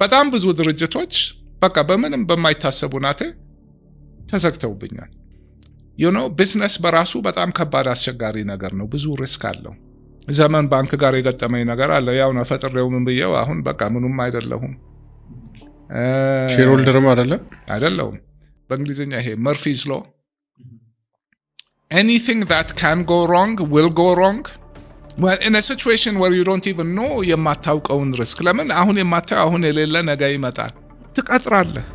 በጣም ብዙ ድርጅቶች በቃ በምንም በማይታሰቡ ናቴ ተዘግተውብኛል። ቢዝነስ በራሱ በጣም ከባድ አስቸጋሪ ነገር ነው። ብዙ ሪስክ አለው። ዘመን ባንክ ጋር የገጠመኝ ነገር አለ። ያው ነው ፈጥሬው ምን ብየው አሁን በቃ ምኑም አይደለሁም። ሼርሆልደርም አይደለሁም። በእንግሊዝኛ ይሄ መርፊስ ሎ anything that can go wrong will go wrong when in a situation where you don't even know የማታውቀውን ሪስክ ለምን አሁን የማታውቀው አሁን የሌለ ነገ ይመጣል። ትቀጥራለህ።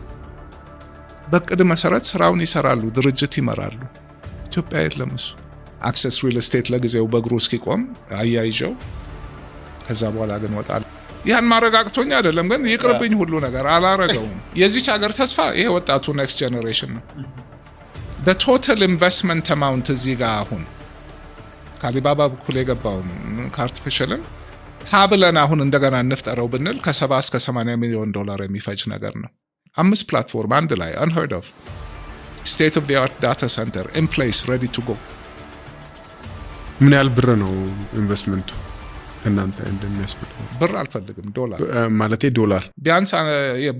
በቅድ መሰረት ስራውን ይሰራሉ፣ ድርጅት ይመራሉ። ኢትዮጵያ የለም እሱ። አክሰስ ሪል ስቴት ለጊዜው በእግሩ እስኪቆም አያይዘው ከዛ በኋላ ግን ወጣል። ያን ማረጋግቶኝ አይደለም ግን ይቅርብኝ ሁሉ ነገር አላረገውም። የዚች ሀገር ተስፋ ይሄ ወጣቱ ኔክስት ጄኔሬሽን ነው። the total investment amount እዚህ ጋር አሁን ከአሊባባ በኩል የገባው ከአርቲፊሻልም ሀብለን አሁን እንደገና እንፍጠረው ብንል ከ70 እስከ 80 ሚሊዮን ዶላር የሚፈጅ ነገር ነው። 5 ፕላትፎርም አንድ ላይ unheard of state of the art data center in place ready to go። ምን ያህል ብር ነው ኢንቨስትመንቱ ከናንተ እንደሚያስፈልገው? ብር አልፈልግም፣ ዶላር ማለቴ ዶላር ቢያንስ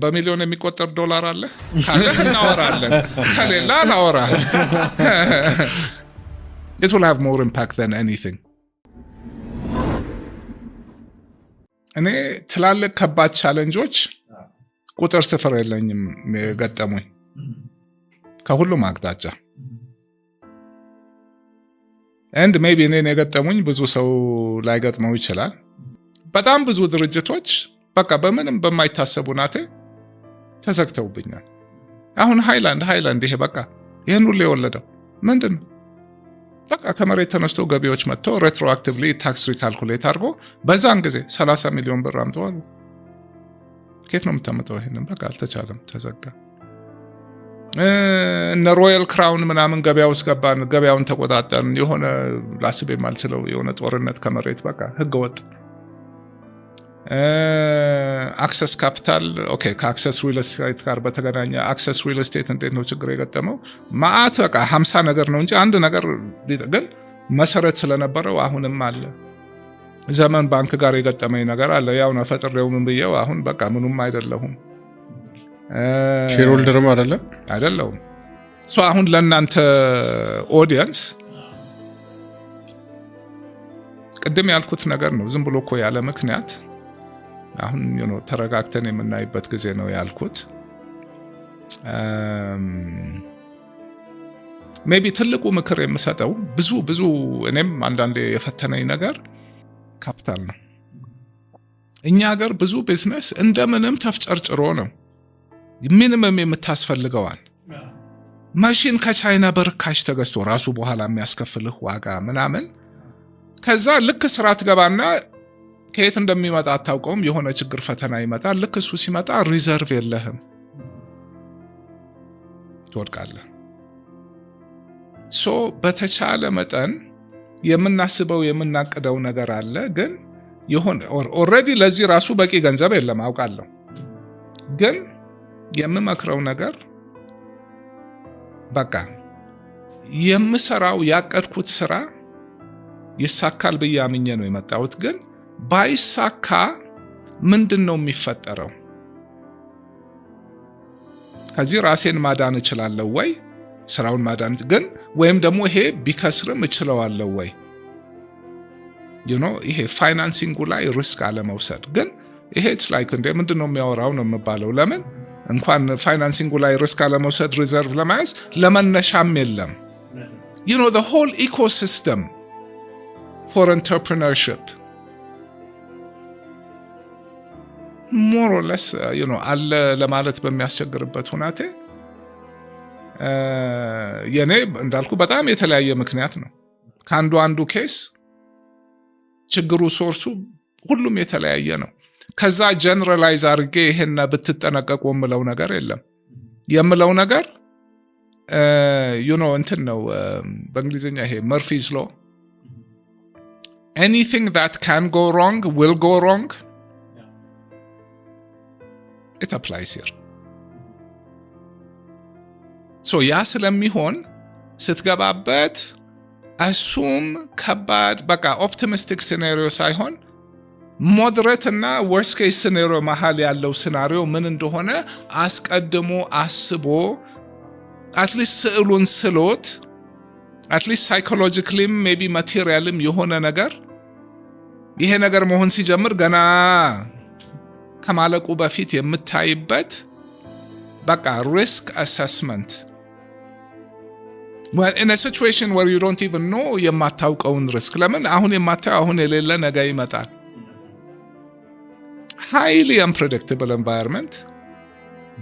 በሚሊዮን የሚቆጠር ዶላር አለ ካለ እናወራለን፣ ከሌላ አላወራህ። it will have more impact than anything። እኔ ትላልቅ ከባድ ቻሌንጆች ቁጥር ስፍር የለኝም የገጠሙኝ ከሁሉም አቅጣጫ and maybe እኔን የገጠሙኝ ብዙ ሰው ላይገጥመው ይችላል። በጣም ብዙ ድርጅቶች በቃ በምንም በማይታሰቡ ናቴ ተዘግተውብኛል። አሁን ሃይላንድ ይሄ በቃ ይሄን ሁሉ የወለደው ምንድነው? በቃ ከመሬት ተነስቶ ገቢዎች መጥቶ ሬትሮአክቲቭሊ ታክስ ሪካልኩሌት አድርጎ በዛን ጊዜ 30 ሚሊዮን ብር አምጥተዋል። ከየት ነው የምታመጣው? ይሄንን በቃ አልተቻለም፣ ተዘጋ። እነ ሮያል ክራውን ምናምን ገበያ ውስጥ ገባን፣ ገበያውን ተቆጣጠርን። የሆነ ላስብ የማልችለው የሆነ ጦርነት ከመሬት በቃ ህገወጥ። አክሰስ ካፒታል ኦኬ፣ ከአክሰስ ሪል ስቴት ጋር በተገናኘ አክሰስ ሪል ስቴት እንዴት ነው ችግር የገጠመው? ማአት በቃ 50 ነገር ነው እንጂ አንድ ነገር ግን መሰረት ስለነበረው አሁንም አለ። ዘመን ባንክ ጋር የገጠመኝ ነገር አለ። ያው ነው ፈጥሬው ምን ብየው አሁን በቃ ምኑም አይደለሁም። ሼርሆልደርም አይደለሁም። አሁን ለእናንተ ኦዲየንስ ቅድም ያልኩት ነገር ነው። ዝም ብሎ እኮ ያለ ምክንያት አሁን ተረጋግተን የምናይበት ጊዜ ነው ያልኩት። ሜቢ ትልቁ ምክር የምሰጠው ብዙ እኔም አንዳንዴ የፈተነኝ ነገር ካፒታል ነው። እኛ ሀገር ብዙ ቢዝነስ እንደምንም ተፍጨርጭሮ ነው ሚኒመም የምታስፈልገዋል ማሽን ከቻይና በርካሽ ተገዝቶ ራሱ በኋላ የሚያስከፍልህ ዋጋ ምናምን። ከዛ ልክ ስራ ትገባና ከየት እንደሚመጣ አታውቀውም። የሆነ ችግር ፈተና ይመጣል። ልክ እሱ ሲመጣ ሪዘርቭ የለህም፣ ትወድቃለህ። በተቻለ መጠን የምናስበው የምናቅደው ነገር አለ፣ ግን የሆነ ኦልሬዲ ለዚህ ራሱ በቂ ገንዘብ የለም አውቃለሁ። ግን የምመክረው ነገር በቃ የምሰራው ያቀድኩት ስራ ይሳካል ብዬ አምኜ ነው የመጣሁት። ግን ባይሳካ ምንድነው የሚፈጠረው? ከዚህ ራሴን ማዳን እችላለሁ ወይ? ስራውን ማዳን ግን ወይም ደግሞ ይሄ ቢከስርም እችለዋለሁ ወይ? ይሄ ፋይናንሲንጉ ላይ ሪስክ አለመውሰድ። ግን ይሄ ላይክ እንደ ምንድነው የሚያወራው ነው የምባለው። ለምን እንኳን ፋይናንሲንጉ ላይ ሪስክ አለመውሰድ ሪዘርቭ ለማያዝ ለመነሻም የለም። the whole ecosystem for entrepreneurship more or less አለ ለማለት በሚያስቸግርበት ሁናቴ የኔ እንዳልኩ በጣም የተለያየ ምክንያት ነው። አንዱ ኬስ ችግሩ ሶርሱ ሁሉም የተለያየ ነው። ከዛ ጀነራላይዝ አድርጌ ይሄን ብትጠነቀቁ የምለው ነገር የለም። የምለው ነገር እንትን ነው በእንግሊዝኛ ይሄ መርፊስ ሎ anything that can go wrong will go wrong. It applies here. ያ ስለሚሆን ስትገባበት እሱም ከባድ በቃ ኦፕቲሚስቲክ ሲናሪዮ ሳይሆን ሞደሬት እና ወርስት ኬስ ሲናሪዮ መሃል ያለው ሲናሪዮ ምን እንደሆነ አስቀድሞ አስቦ አትሊስት ስዕሉን ስሎት አትሊስት ሳይኮሎጂካሊም ሜቢ ማቴሪያልም የሆነ ነገር ይሄ ነገር መሆን ሲጀምር ገና ከማለቁ በፊት የምታይበት በቃ ሪስክ አሰስመንት when in a situation where you don't even know የማታውቀውን ሪስክ ለምን አሁን የማታየው አሁን የሌለ ነገ ይመጣል highly unpredictable environment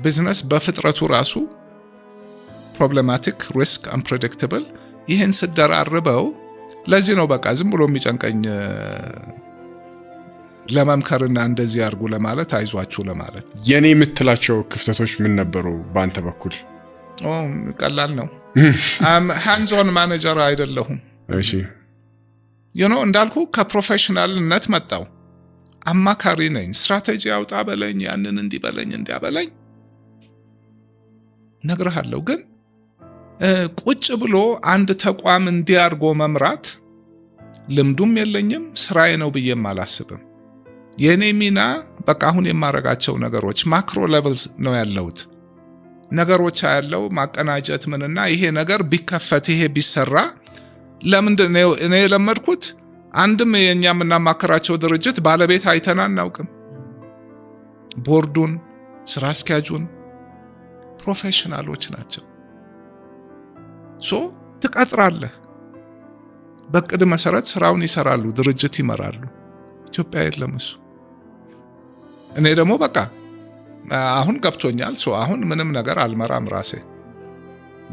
business በፍጥረቱ ራሱ problematic risk unpredictable ይሄን ስደራርበው ለዚህ ነው በቃ ዝም ብሎ የሚጨንቀኝ ለመምከርና እንደዚህ አድርጉ ለማለት አይዟችሁ ለማለት የኔ የምትላቸው ክፍተቶች ምን ነበሩ በአንተ በኩል? ቀላል ነው hands on manager አይደለሁም እሺ እንዳልኩ ከፕሮፌሽናልነት መጣው አማካሪ ነኝ ስትራቴጂ አውጣ በለኝ ያንን እንዲበለኝ እንዲያበለኝ ነግርሃለሁ ግን ቁጭ ብሎ አንድ ተቋም እንዲያርጎ መምራት ልምዱም የለኝም ስራዬ ነው ብዬም አላስብም የኔ ሚና በቃ አሁን የማረጋቸው ነገሮች ማክሮ ሌቨልስ ነው ያለውት ነገሮች ያለው ማቀናጀት ምንና ይሄ ነገር ቢከፈት ይሄ ቢሰራ ለምንድነው እኔ ለመድኩት አንድም የኛም እናማከራቸው ድርጅት ባለቤት አይተና እናውቅም ቦርዱን ስራ አስኪያጁን ፕሮፌሽናሎች ናቸው ትቀጥራለህ በቅድ መሰረት ስራውን ይሰራሉ ድርጅት ይመራሉ ኢትዮጵያ የለም እሱ እኔ ደግሞ በቃ አሁን ገብቶኛል አሁን ምንም ነገር አልመራም ራሴ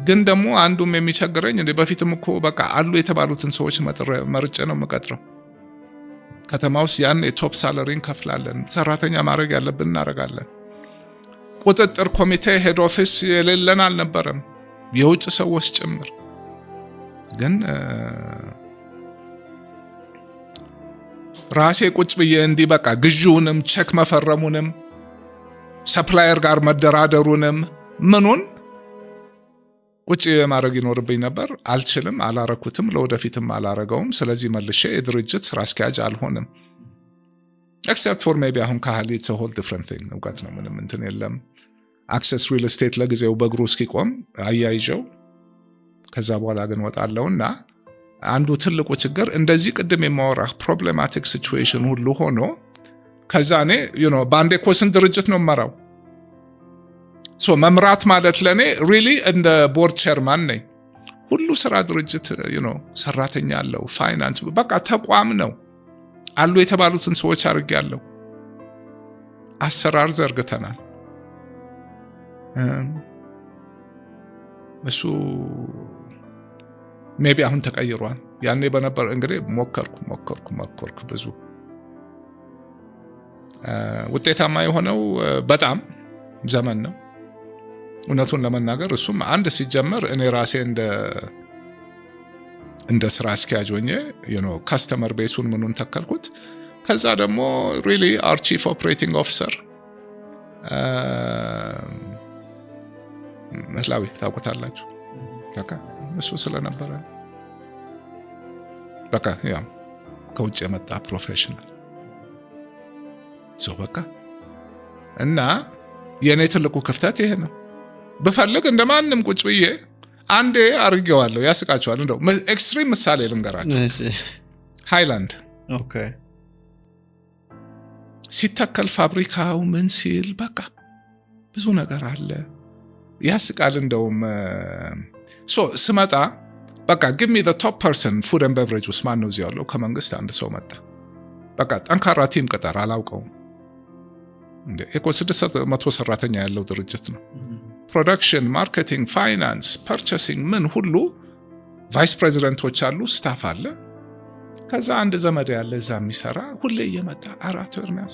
ግን ደግሞ አንዱም የሚቸግረኝ እንደ በፊትም እኮ በቃ አሉ የተባሉትን ሰዎች መርጬ ነው መቀጥረው ከተማውስ ያን የቶፕ ሳላሪን ከፍላለን ሰራተኛ ማድረግ ያለብን እናረጋለን ቁጥጥር ኮሚቴ ሄድ ኦፊስ የሌለን አልነበረም የውጭ ሰዎች ጭምር ግን ራሴ ቁጭ ብዬ እንዲህ በቃ ግዢውንም ቼክ መፈረሙንም ሰፕላየር ጋር መደራደሩንም ምኑን ቁጭ ማድረግ ይኖርብኝ ነበር አልችልም አላረኩትም ለወደፊትም አላረገውም ስለዚህ መልሼ የድርጅት ስራ አስኪያጅ አልሆንም except for maybe አሁን ካህሊ it's a whole different thing እውቀት ነው ምንም እንትን የለም access real estate ለጊዜው በእግሩ እስኪቆም አያይጀው ከዛ በኋላ ግን ወጣለውና አንዱ ትልቁ ችግር እንደዚህ ቅድም የማወራ problematic situation ሁሉ ሆኖ ከዛ እኔ ባንዴ ኮስን ድርጅት ነው መራው መምራት ማለት ለኔ really እንደ ቦርድ ቸርማን ነኝ ሁሉ ስራ ድርጅት ሰራተኛ አለው ፋይናንስ በቃ ተቋም ነው አሉ የተባሉትን ሰዎች አርጋለሁ አሰራር ዘርግተናል እሱ ሜቢ አሁን ተቀይሯል ያኔ በነበር እንግዲህ ሞከርኩ ብዙ ውጤታማ የሆነው በጣም ዘመን ነው እውነቱን ለመናገር እሱም አንድ ሲጀመር እኔ ራሴ እንደ ስራ አስኪያጅ ሆኜ ካስተመር ቤሱን ምኑን ተከልኩት ከዛ ደግሞ really our chief operating officer መስላዊ ታውቁታላችሁ በቃ እሱ ስለነበረ በቃ ያው ከውጭ የመጣ ፕሮፌሽናል በቃ እና የኔ ትልቁ ክፍተት ይሄ ነው በፈልግ እንደማንም ቁጭ ብዬ አንዴ አርጌዋለሁ ያስቃቸዋል እንደው ኤክስትሪም ምሳሌ ልንገራችሁ ሃይላንድ ኦኬ ሲተከል ፋብሪካው ምን ሲል በቃ ብዙ ነገር አለ ያስቃል እንደውም ስመጣ በቃ give me the top person food and beverage ውስጥ ማን ነው እዚህ ያለው ከመንግስት አንድ ሰው መጣ በቃ ጠንካራ ቲም ቀጠር አላውቀውም እንዴ እኮ 600 ሰራተኛ ያለው ድርጅት ነው ፕሮዳክሽን ማርኬቲንግ ፋይናንስ ፐርቸሲንግ ምን ሁሉ ቫይስ ፕሬዚደንቶች አሉ ስታፍ አለ ከዛ አንድ ዘመድ ያለ እዛ የሚሰራ ሁሌ እየመጣ አራቱ ኤርሚያስ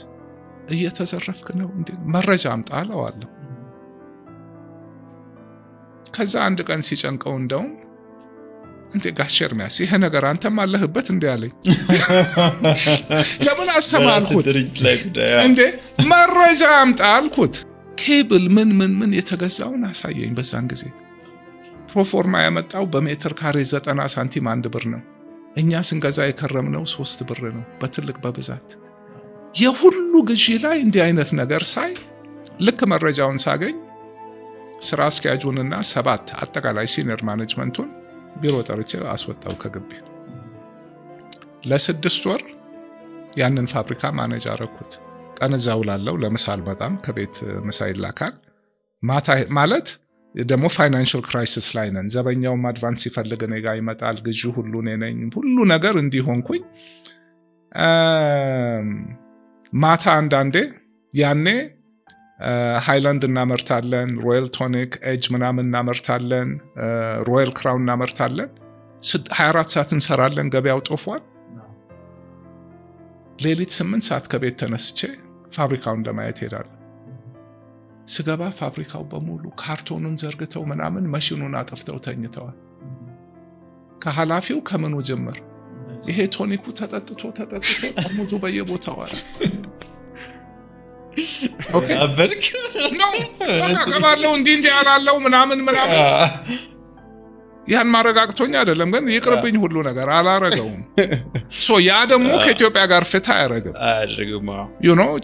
እየተዘረፍክ ነው እንዴ መረጃ አምጣ አለዋለሁ ከዛ አንድ ቀን ሲጨንቀው እንደውም እንዴ ጋሽ ኤርሚያስ ይሄ ነገር አንተም አለህበት እንዴ አለኝ ለምን አሰማልኩት እንዴ መረጃ አምጣ አልኩት ኬብል ምን የተገዛውን አሳየኝ በዛን ጊዜ ፕሮፎርማ ያመጣው በሜትር ካሬ 90 ሳንቲም 1 ብር ነው እኛ ስንገዛ የከረምነው 3 ብር ነው በትልቅ በብዛት የሁሉ ግዢ ላይ እንዲህ አይነት ነገር ሳይ ልክ መረጃውን ሳገኝ ስራ አስኪያጁንና 7 አጠቃላይ ሲኒየር ማኔጅመንቱን ቢሮ ጠርቼ አስወጣው ከግቢ። ለ6 ወር ያንን ፋብሪካ ማኔጅ አረኩት። ቀን እዛው ላለው ለምሳል በጣም ከቤት ምሳ ይላካል። ማታ ማለት ደግሞ ፋይናንሻል ክራይሲስ ላይ ነን። ዘበኛውም አድቫንስ ሲፈልግ እኔ ጋር ይመጣል። ግዢ ሁሉ እኔ ነኝ። ሁሉ ነገር እንዲሆንኩኝ ማታ አንዳንዴ ያኔ ሃይላንድ እናመርታለን፣ ሮያል ቶኒክ ኤጅ ምናምን እናመርታለን፣ ሮያል ክራውን እናመርታለን። 24 ሰዓት እንሰራለን። ገበያው ጦፏል። ሌሊት 8 ሰዓት ከቤት ተነስቼ ፋብሪካውን ለማየት ሄዳለሁ። ስገባ ፋብሪካው በሙሉ ካርቶኑን ዘርግተው ምናምን መሽኑን አጥፍተው ተኝተዋል። ከኃላፊው ከምኑ ጀምር ይሄ ቶኒኩ ተጠጥቶ ጠርሙዙ በየቦታው አለ። ኦኬ አበርክ ነው ገባለው እንዲህ ያላለው ምናምን ያን ማረጋግቶኝ አይደለም ግን ይቅርብኝ ሁሉ ነገር አላረገውም። ያ ደግሞ ከኢትዮጵያ ጋር ፍታ አያደርግም።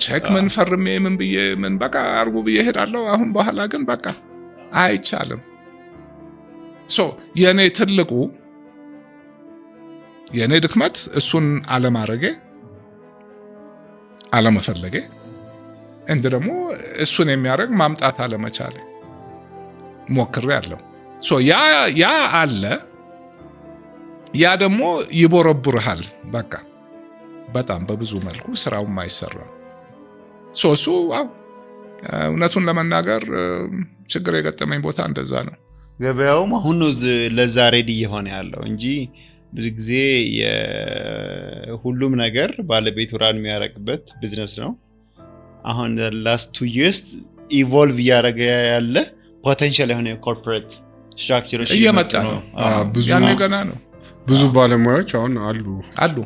ቼክ ምን ፈርሜ ምን ብዬ ምን በቃ አርጉ ብዬ ሄዳለሁ። አሁን በኋላ ግን በቃ አይቻልም። የኔ ትልቁ የኔ ድክመት እሱን አለማረጌ አለመፈለጌ እንደ ደግሞ እሱን የሚያደርግ ማምጣት አለመቻሌ ሞክሬ ያለው ያ አለ። ያ ደግሞ ይቦረብርሃል። በቃ በጣም በብዙ መልኩ ስራው ማይሰራ እሱ እውነቱን ለመናገር ችግር የገጠመኝ ቦታ እንደዛ ነው። ገበያውም አሁን ነው ለዛ ሬዲ እየሆነ ያለው እንጂ ብዙ ጊዜ ሁሉም ነገር ባለቤቱ ራን የሚያደርግበት ቢዝነስ ነው። አሁን last 2 years ኢቮልቭ እያደረገ ያለ ፖቴንሻል የሆነ ኮርፖሬት ስትራክቸሮች እየመጣ ነው። ብዙ ያኔ ገና ነው። ብዙ ባለሙያዎች አሁን አሉ።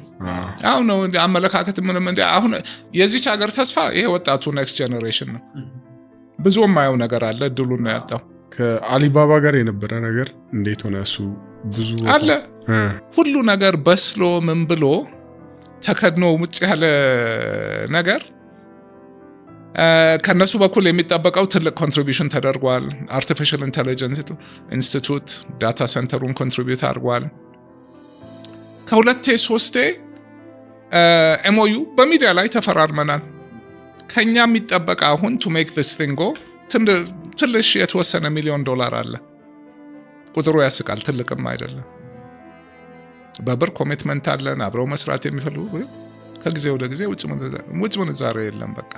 አሁን ነው አመለካከት ምንም እንደ አሁን የዚች ሀገር ተስፋ ይሄ ወጣቱ ኔክስት ጄኔሬሽን ነው። ብዙ የማየው ነገር አለ። እድሉን ነው ያጣው። ከአሊባባ ጋር የነበረ ነገር እንዴት ሆነ? እሱ ብዙ አለ ሁሉ ነገር በስሎ ምን ብሎ ተከድኖ ውጭ ያለ ነገር ከነሱ በኩል የሚጠበቀው ትልቅ ኮንትሪቢዩሽን ተደርጓል። አርቲፊሻል ኢንተለጀንስ ኢንስቲትዩት ዳታ ሴንተሩን ኮንትሪቢዩት አድርጓል። ከ2-3 ኤምኦዩ በሚዲያ ላይ ተፈራርመናል። ከኛ የሚጠበቅ አሁን to make this thing go ትንሽ የተወሰነ $1 ሚሊዮን አለ። ቁጥሩ ያስቃል፣ ትልቅም አይደለም። በብር ኮሚትመንት አለን። አብረው መስራት የሚፈልጉ ከጊዜ ወደ ጊዜ ውጭ ምንዛሬ የለም። በቃ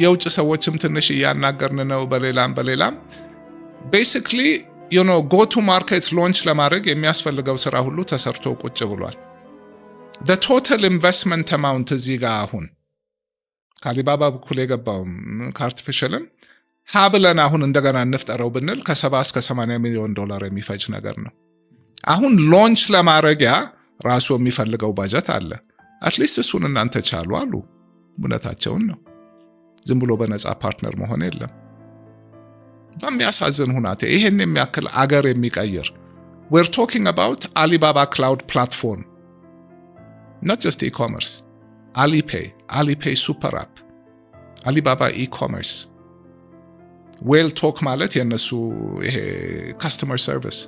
የውጭ ሰዎችም ትንሽ እያናገርን ነው። በሌላም ቤሲክሊ go to market launch ለማድረግ የሚያስፈልገው ስራ ሁሉ ተሰርቶ ቁጭ ብሏል። the total investment amount እዚህ ጋር አሁን ከአሊባባ በኩል የገባው ከአርቲፊሻልም ሀብለን አሁን እንደገና እንፍጠረው ብንል ከ70 እስከ $80 ሚሊዮን የሚፈጅ ነገር ነው። አሁን ሎንች ለማድረጊያ ራሱ የሚፈልገው ባጀት አለ። አትሊስት እሱን እናንተ ቻሉ አሉ። እውነታቸውን ነው። ዝም ብሎ በነፃ ፓርትነር መሆን የለም። በሚያሳዝን ሁናቴ ይሄን የሚያክል አገር የሚቀይር we're talking about Alibaba Cloud Platform, not just e-commerce. Alipay Super App, Alibaba e-commerce. Whale Talk ማለት የነሱ ይሄ customer service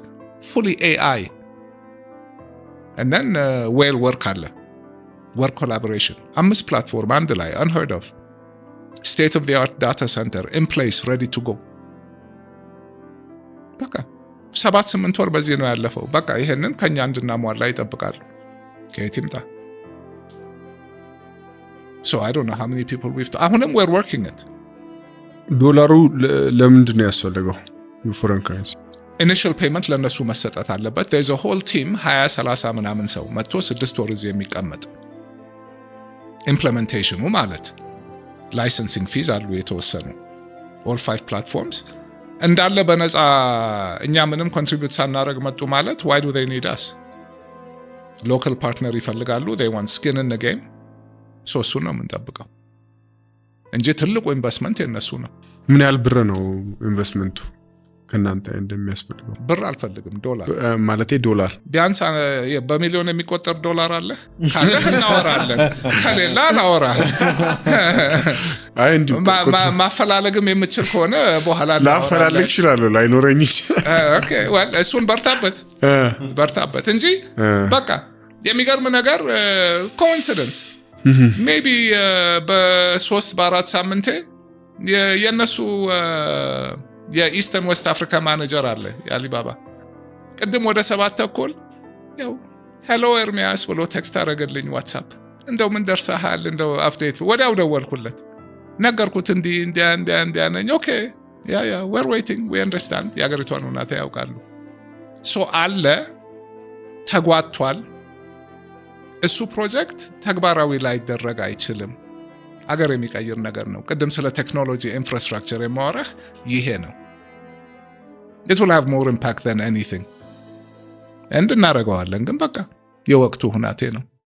fully AI, and then Whale Work አለ work collaboration 5 ፕላትፎርም አንድ ላይ unheard of, state of the art data center in place ready to go. በቃ 7-8 ወር በዚህ ነው ያለፈው። በቃ ይሄንን ከኛ እንድናሟላ ይጠብቃሉ። ከየት ይምጣ? So I don't know how many people አሁንም we're working it። ዶላሩ ለምንድን ነው ያስፈልገው? የፎሬን ከረንሲ ኢኒሺያል ፔመንት ለነሱ መሰጠት አለበት። there's a whole team 20-30 ምናምን ሰው መጥቶ 6 ወር እዚህ የሚቀመጥ ኢምፕሊሜንቴሽኑ ማለት ላይሰንሲንግ ፊዝ አሉ የተወሰኑ all 5 platforms እንዳለ በነፃ እኛ ምንም ኮንትሪቢዩት ሳናደርግ መጡ ማለት why do they need us? local partner ይፈልጋሉ። they want skin in the game. so እሱ ነው የምንጠብቀው እንጂ ትልቁ ኢንቨስትመንት የነሱ ነው። ምን ያህል ብር ነው ኢንቨስትመንቱ? ከናንተ እንደሚያስፈልገው? ብር አልፈልግም፣ ዶላር ማለቴ ዶላር ቢያንስ በሚሊዮን የሚቆጠር ዶላር አለ ካለ እናወራለን፣ ከሌላ አላወራም። አይ እንዲሁ ማፈላለግም የምችል ከሆነ በኋላ ላፈላለግ እችላለሁ፣ ላይኖረኝ ይችላል። ኦኬ well እሱን በርታበት እንጂ በቃ የሚገርም ነገር ኮኢንሲደንስ ሜቢ በ3-4 ሳምንቴ የነሱ የኢስተርን ዌስት አፍሪካ ማኔጀር አለ የአሊባባ ቅድም ወደ 7:30 ያው ሄሎ ኤርሚያስ ብሎ ቴክስት አደረገልኝ ዋትስአፕ። እንደው ምን ደርሰሃል እንደው አፕዴት ወዲያው ደወልኩለት ነገርኩት እንዲያ ነኝ። ኦኬ ያ we're waiting we understand የአገሪቷን ሁኔታ ያውቃሉ። ሶ አለ ተጓቷል። እሱ ፕሮጀክት ተግባራዊ ላይ ደረግ አይችልም። አገር የሚቀይር ነገር ነው። ቅድም ስለ ቴክኖሎጂ ኢንፍራስትራክቸር የማወራህ ይሄ ነው። it will have more impact than anything እንድናረገዋለን ግን በቃ የወቅቱ ሁናቴ ነው።